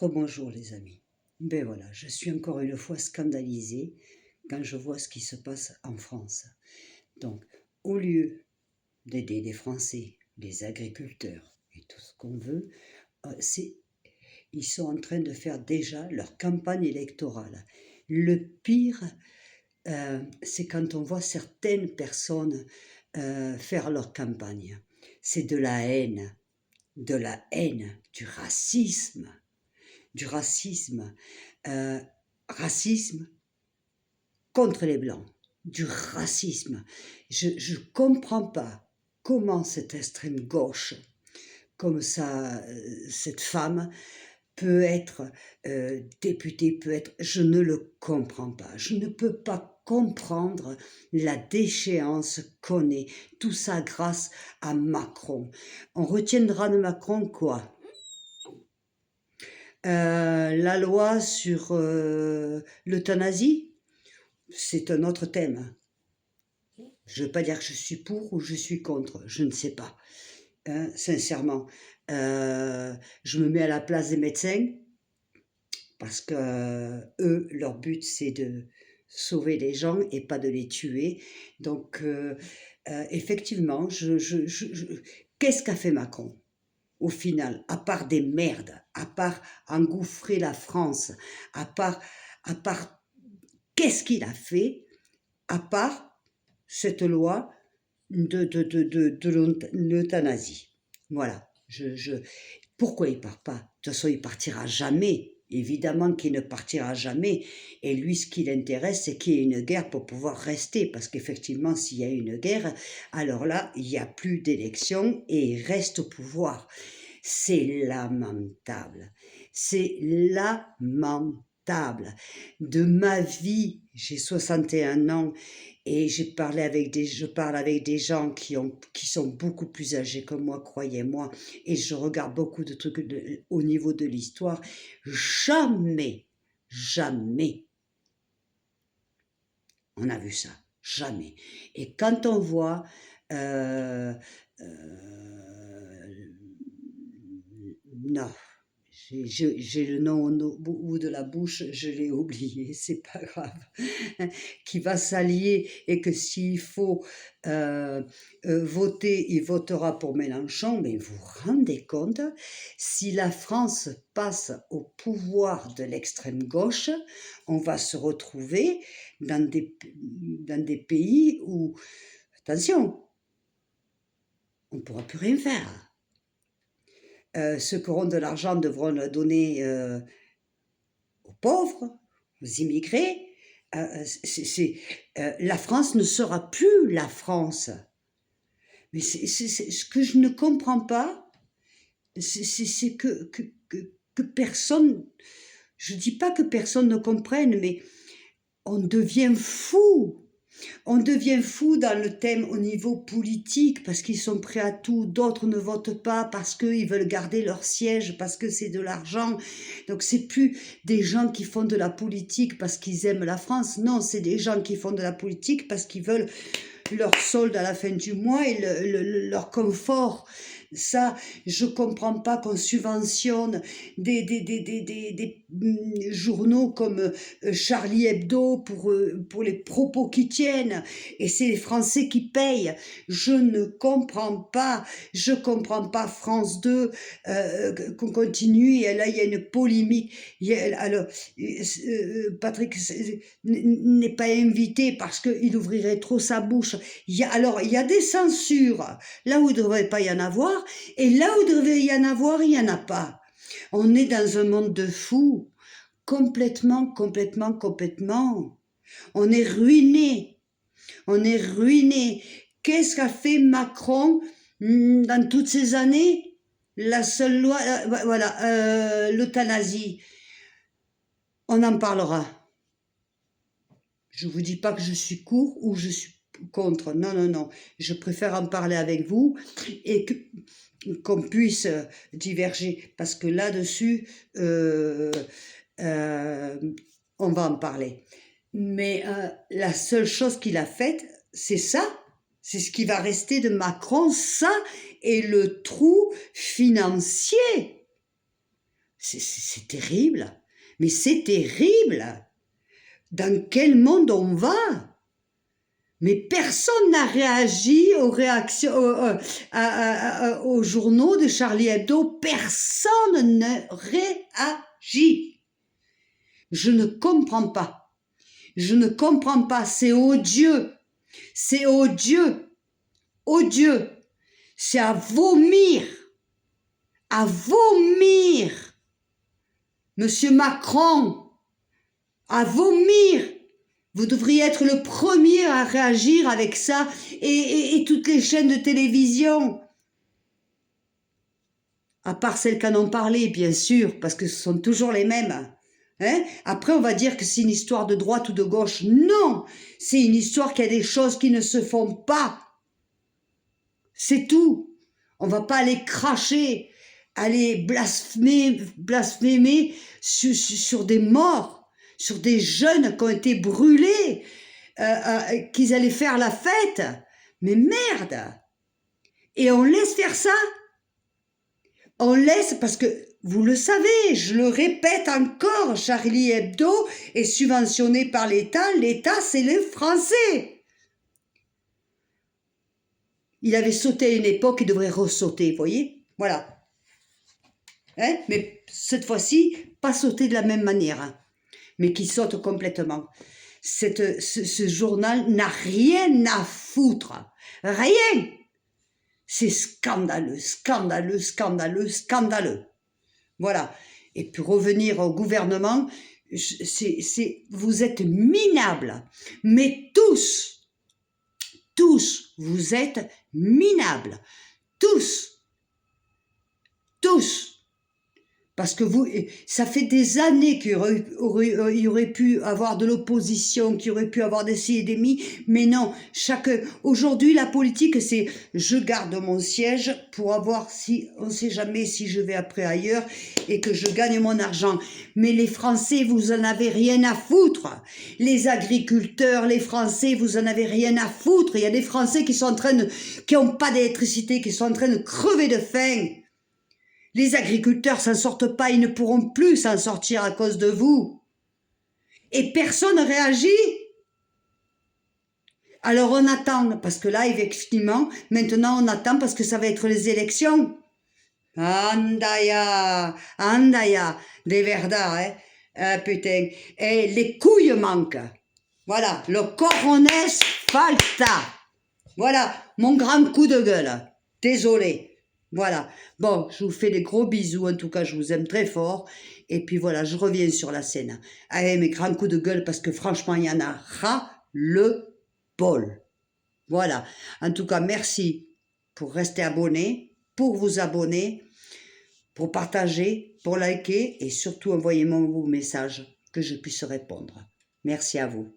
Rebonjour les amis. Ben voilà, je suis encore une fois scandalisée quand je vois ce qui se passe en France. Donc, au lieu d'aider les Français, les agriculteurs et tout ce qu'on veut, ils sont en train de faire déjà leur campagne électorale. Le pire, c'est quand on voit certaines personnes faire leur campagne. C'est de la haine, du racisme, euh, racisme contre les Blancs, du racisme. Je ne comprends pas comment cette extrême gauche, comme ça, cette femme, peut être députée, peut être... Je ne le comprends pas. Je ne peux pas comprendre la déchéance qu'on est. Tout ça grâce à Macron. On retiendra de Macron quoi? La loi sur l'euthanasie, c'est un autre thème. Je ne veux pas dire que je suis pour ou je suis contre, je ne sais pas. Hein, sincèrement, je me mets à la place des médecins parce que eux, leur but, c'est de sauver les gens et pas de les tuer. Donc, effectivement, qu'est-ce qu'a fait Macron au final, à part des merdes, à part engouffrer la France, à part qu'est-ce qu'il a fait, à part cette loi de l'euthanasie. Voilà. Pourquoi il ne part pas? De toute façon, il partira jamais. Évidemment qu'il ne partira jamais. Et lui, ce qui l'intéresse, c'est qu'il y ait une guerre pour pouvoir rester. Parce qu'effectivement, s'il y a une guerre, alors là, il n'y a plus d'élection et il reste au pouvoir. C'est lamentable. C'est lamentable. De ma vie, j'ai 61 ans et je parle avec des gens qui sont beaucoup plus âgés que moi, croyez-moi, et je regarde beaucoup de trucs au niveau de l'histoire. Jamais, jamais on a vu ça. Jamais. Et quand on voit non, j'ai le nom au bout de la bouche, je l'ai oublié, c'est pas grave, qui va s'allier et que s'il faut voter, il votera pour Mélenchon, mais vous vous rendez compte, si la France passe au pouvoir de l'extrême gauche, on va se retrouver dans des pays où, attention, on ne pourra plus rien faire. Ceux qui auront de l'argent devront le donner aux pauvres, aux immigrés. La France ne sera plus la France. Mais ce que je ne comprends pas, c'est que personne, je ne dis pas que personne ne comprenne, mais on devient fou. On devient fou dans le thème au niveau politique parce qu'ils sont prêts à tout. D'autres ne votent pas parce qu'ils veulent garder leur siège, parce que c'est de l'argent. Donc c'est plus des gens qui font de la politique parce qu'ils aiment la France. Non, c'est des gens qui font de la politique parce qu'ils veulent leur solde à la fin du mois et leur confort. Ça, je comprends pas qu'on subventionne des journaux comme Charlie Hebdo pour les propos qu'ils tiennent, et c'est les Français qui payent. Je ne comprends pas. Je comprends pas France 2 qu'on continue, et là il y a une polémique. Alors, Patrick n'est pas invité parce qu'il ouvrirait trop sa bouche. Il y a des censures là où il ne devrait pas y en avoir, et là où il devrait y en avoir, il n'y en a pas. On est dans un monde de fous, complètement. On est ruiné. Qu'est-ce qu'a fait Macron dans toutes ces années? La seule loi, voilà, l'euthanasie. On en parlera. Je ne vous dis pas que je suis pour ou je suis contre. Non. Je préfère en parler avec vous et qu'on puisse diverger. Parce que là-dessus, on va en parler. Mais la seule chose qu'il a faite, c'est ça. C'est ce qui va rester de Macron, ça, et le trou financier. c'est terrible. Mais c'est terrible. Dans quel monde on va? Mais personne n'a réagi aux réactions, aux journaux de Charlie Hebdo. Personne ne réagit. Je ne comprends pas. Je ne comprends pas. C'est odieux. C'est odieux. Odieux. C'est à vomir. À vomir. Monsieur Macron, à vomir. Vous devriez être le premier à réagir avec ça et toutes les chaînes de télévision. À part celles qui en ont parlé, bien sûr, parce que ce sont toujours les mêmes. Hein? Après, on va dire que c'est une histoire de droite ou de gauche. Non, c'est une histoire qu'il y a des choses qui ne se font pas. C'est tout. On va pas aller cracher, aller blasphémer sur des morts. Sur des jeunes qui ont été brûlés, qu'ils allaient faire la fête. Mais merde! Et on laisse faire ça? On laisse, parce que, vous le savez, je le répète encore, Charlie Hebdo est subventionné par l'État. L'État, c'est les Français. Il avait sauté à une époque, il devrait ressauter, vous voyez? Voilà. Hein? Mais cette fois-ci, pas sauter de la même manière. Hein, mais qui saute complètement. Ce journal n'a rien à foutre. Rien. C'est scandaleux, scandaleux, scandaleux, scandaleux. Voilà. Et puis revenir au gouvernement, vous êtes minables. Mais tous, vous êtes minables. Tous. Parce que ça fait des années qu'il y aurait pu avoir de l'opposition, qu'il y aurait pu avoir des ci et des mi, mais non, aujourd'hui la politique c'est je garde mon siège pour avoir on sait jamais si je vais après ailleurs et que je gagne mon argent. Mais les Français, vous en avez rien à foutre. Les agriculteurs, les Français, vous en avez rien à foutre. Il y a des Français qui n'ont pas d'électricité, qui sont en train de crever de faim. Les agriculteurs s'en sortent pas, ils ne pourront plus s'en sortir à cause de vous. Et personne ne réagit. Alors on attend, parce que là, effectivement, maintenant on attend parce que ça va être les élections. Andaya, de verdad, hein. Ah, putain. Et les couilles manquent. Voilà, le corones falta. Voilà, mon grand coup de gueule. Désolé. Voilà. Bon, je vous fais des gros bisous. En tout cas, je vous aime très fort. Et puis voilà, je reviens sur la scène. Allez, mes grands coups de gueule, parce que franchement, il y en a ras-le-bol. Voilà. En tout cas, merci pour rester abonné, pour vous abonner, pour partager, pour liker et surtout envoyez-moi vos messages que je puisse répondre. Merci à vous.